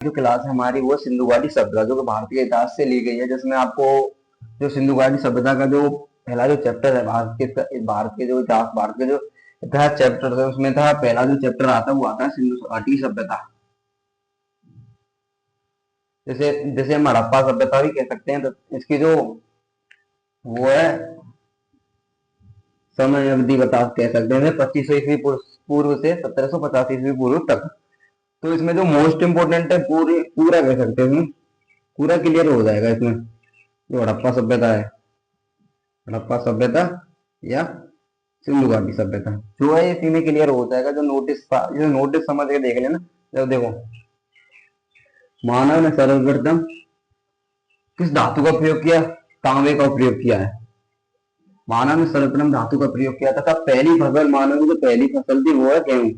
जो क्लास है हमारी वो सिंधु घाटी सभ्यता जो कि भारतीय इतिहास से ली गई है, जिसमें आपको जो सिंधु घाटी सभ्यता का जो पहला जो चैप्टर है भारत के जो इतिहास, भारत के जो इतिहास चैप्टर है उसमें था, पहला जो चैप्टर आता है वो आता है सिंधु घाटी सभ्यता। जैसे जैसे हम हड़प्पा सभ्यता भी कह सकते हैं, तो इसकी जो वो है समय अवधि बता कह सकते हैं 2500 ईस्वी पूर्व से 1750 ईस्वी पूर्व तक। तो इसमें जो मोस्ट इम्पोर्टेंट है पूरा कह सकते हैं, पूरा क्लियर हो जाएगा इसमें जो हड़प्पा सभ्यता है, हड़प्पा सभ्यता या सिंधु घाटी सभ्यता जो है इसी में क्लियर हो जाएगा। जो नोटिस समझ के देख लेना। जब देखो, मानव ने सर्वप्रथम किस धातु का प्रयोग किया? तांबे का प्रयोग किया है। मानव ने सर्वप्रथम धातु का प्रयोग किया तथा पहली फसल, मानव की जो पहली फसल थी वो है गेहूं।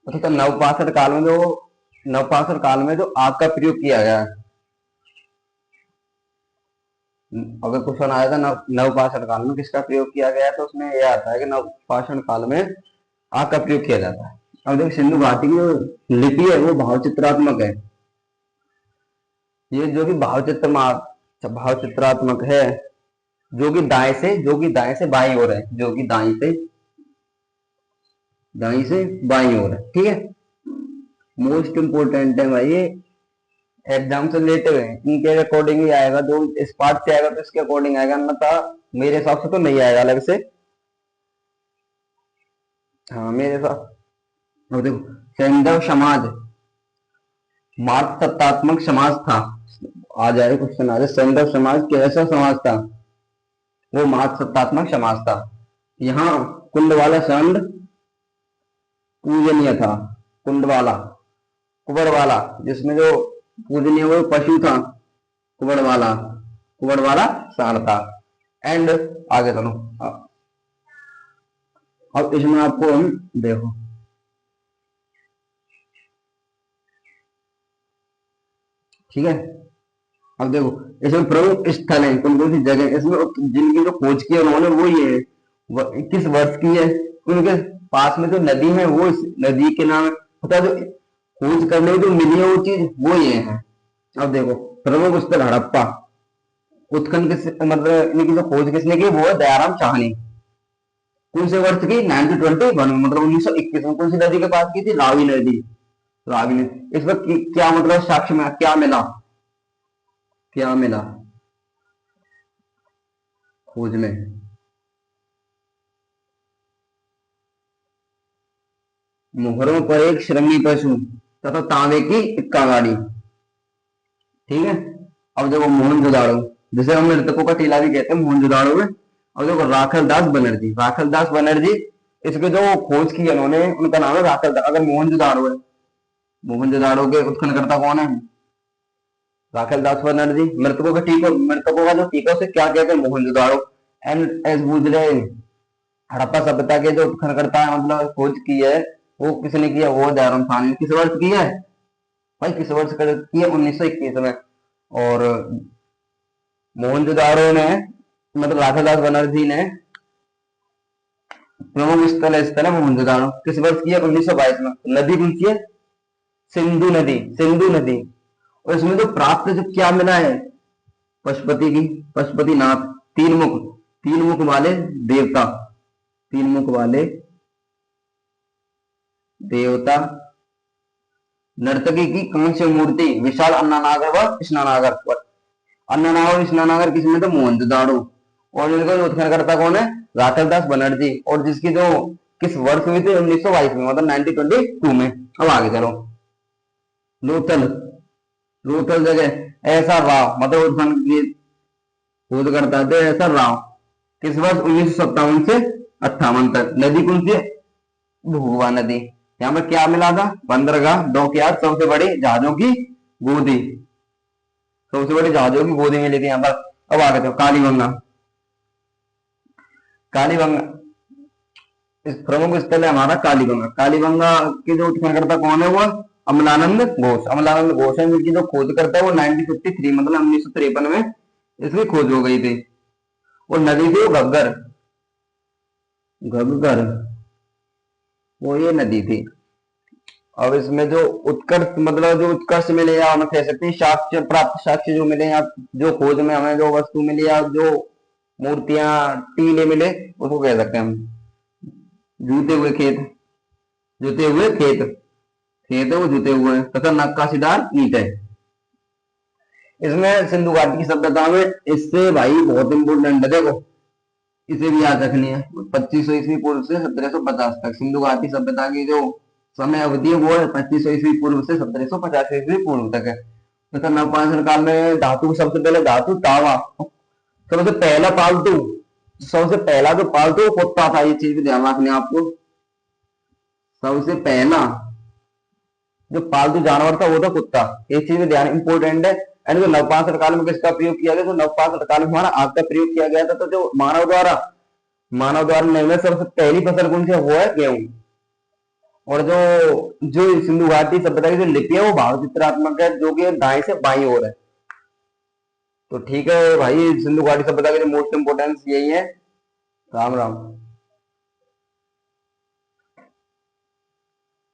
तो नवपाषाण काल में जो आग का प्रयोग किया गया है, अगर क्वेश्चन आएगा नवपाषाण काल में किसका प्रयोग किया गया है, तो उसमें यह आता है कि नवपाषाण काल में आग का प्रयोग किया जाता है। अब देखो, सिंधु घाटी की जो लिपि है वो भावचित्रात्मक है। ये जो कि भावचित्रात्मक है, जो कि दाएं से बाईं ओर है, जो कि दाईं से बाईं ओर है। ठीक है, मोस्ट इंपोर्टेंट है भाई, ये एग्जाम से रिलेटेड है, इनके अकॉर्डिंग ही आएगा। जो इस पार्ट से आएगा तो इसके अकॉर्डिंग आएगा, अन्यथा मेरे हिसाब से तो नहीं आएगा अलग से। हाँ, मेरे हिसाब देखो, सैंधव समाज मार्ग सत्तात्मक समाज था। आ जाए क्वेश्चन, आ जाए सैंधव समाज कैसा समाज था? वो मार्ग सत्तात्मक समाज था। यहाँ कुंडवाला संड पूजनीय था। कुबड़वाला जिसमें जो पूजनीय वो पशु था, कुबड़वाला सांड था। एंड आगे चलो, अब इसमें आपको हम देखो, ठीक है। अब देखो, इसमें प्रमुख स्थल है, कौन कौन सी जगह इसमें जिनकी जो खोज की है उन्होंने वो ये है, किस वर्ष की है, उनके पास में जो नदी है वो इस नदी के नाम है, जो खोज करने में जो मिली है वो चीज वो ये है। अब देखो, प्रमुख स्थल हड़प्पा उत्खनन मतलब इनकी जो खोज किसने की, वो है दयाराम साहनी। कौन से वर्ष की? 1921 में, मतलब 1921 में। कौन सी नदी के पास की थी? रावी नदी। इस वक्त क्या मतलब साक्ष्य में क्या मिला खोज में? मुहरों पर एक श्रृंगी पशु तथा तांबे की इक्का गाड़ी। ठीक है। अब देखो, मोहनजोदाड़ो, जिसे हम मृतकों का टीला भी कहते हैं, मोहनजोदाड़ो में। अब देखो, राखल दास बनर्जी इसके जो खोज की है उन्होंने, उनका नाम है राखल दास। अगर मोहनजोदाड़ो है, मोहनजोदाड़ो के उत्खनकर्ता कौन है? राखल दास बनर्जी। मृतकों का जो टीका उसे क्या कहते हैं? मोहनजोदाड़ो। एंड एस बुजले हड़प्पा सभ्यता के जो उत्खनकर्ता है, मतलब खोज की है, वो किसने किया? वो दयाराम साहनी ने। किस वर्ष किया है भाई? किस वर्ष की है? 1921 में। और मोहनजोदाड़ो ने, मतलब राधादास बनर्जी ने, प्रमुख स्थल है मोहनजोदाड़ो। किस वर्ष की है? 1922 में। नदी कौन सी है? सिंधु नदी। और इसमें जो प्राप्त जो क्या मिला है? पशुपतिनाथ, तीन मुख वाले देवता, तीन मुख वाले देवता, नर्तकी की कांस्य मूर्ति, विशाल अन्नानागर व स्नानागर। अन्नानागर स्नानागर किसमें? तो मोहनजोदाड़ो। और इनका जो उत्खननकर्ता कौन है? राखल दास बनर्जी। और जिसकी जो किस वर्ष हुई थी? 1922 में, मतलब 1922 में। अब आगे चलो, लोथल जगह ऐसा राव, मतलब उत्खनन खोज करता थे ऐसा राव। किस वर्ष? 1957 से 58 तक। नदी कौन सी है? भूगवा नदी। यहाँ पर क्या मिला था? बंदरगाह, डॉकयार्ड, सबसे बड़ी जहाजों की गोदी, सबसे बड़ी जहाजों की गोदी मिली थी यहाँ पर। अब आगे तो कालीबंगा इस प्रमुख स्थल है हमारा कालीबंगा के जो उत्खननकर्ता कौन है? वो अमलानंद घोष है। इनकी जो खोज करता है वो 1953, मतलब 1953 में इसकी खोज हो गई थी। और नदी थी वो घग्गर, वो ये नदी थी। अब इसमें जो उत्कर्ष मतलब जो उत्कर्ष मिले या हम कह सकते हैं साक्ष्य प्राप्त साक्ष्य जो मिले या जो खोज में हमें जो वस्तु मिली या जो मूर्तियां टीले मिले उसको कह सकते हैं हम जूते हुए खेत। जूते हुए खेत, खेत है वो जूते हुए तथा नक्काशीदार ईंट है। इसमें सिंधु घाटी की सभ्यता में इससे भाई बहुत इंपोर्टेंट है, देखो इसे भी याद रखनी है। 2500 ईस्वी पूर्व से 1750 तक सिंधु घाटी सभ्यता की जो समय अवधि है वो है 2500 ईस्वी पूर्व से 1750 ईस्वी पूर्व तक है। तथा नवपाषाण काल में धातु, सबसे पहले धातु तावा, सबसे पहला पालतू, सबसे पहला जो पालतू कुत्ता था, ये चीज भी ध्यान रखनी है आपको। सबसे पहला जो पालतू जानवर था वो था कुत्ता, ये चीज में ध्यान इंपोर्टेंट है। एंड जो नवपाषाण काल में किसका प्रयोग किया गया, तो नवपाषाण काल में हमारा आग का प्रयोग किया गया था। तो जो मानव द्वारा निर्मित सबसे पहली फसल कौन सी है, वो है गेहूं। और जो जो सिंधु घाटी सभ्यता की जो लिपि है वो भाव चित्रात्मक है, जो कि दाएं से बाईं ओर है। तो ठीक है भाई, सिंधु घाटी सभ्यता के जो मोस्ट इंपोर्टेंस यही है। राम राम।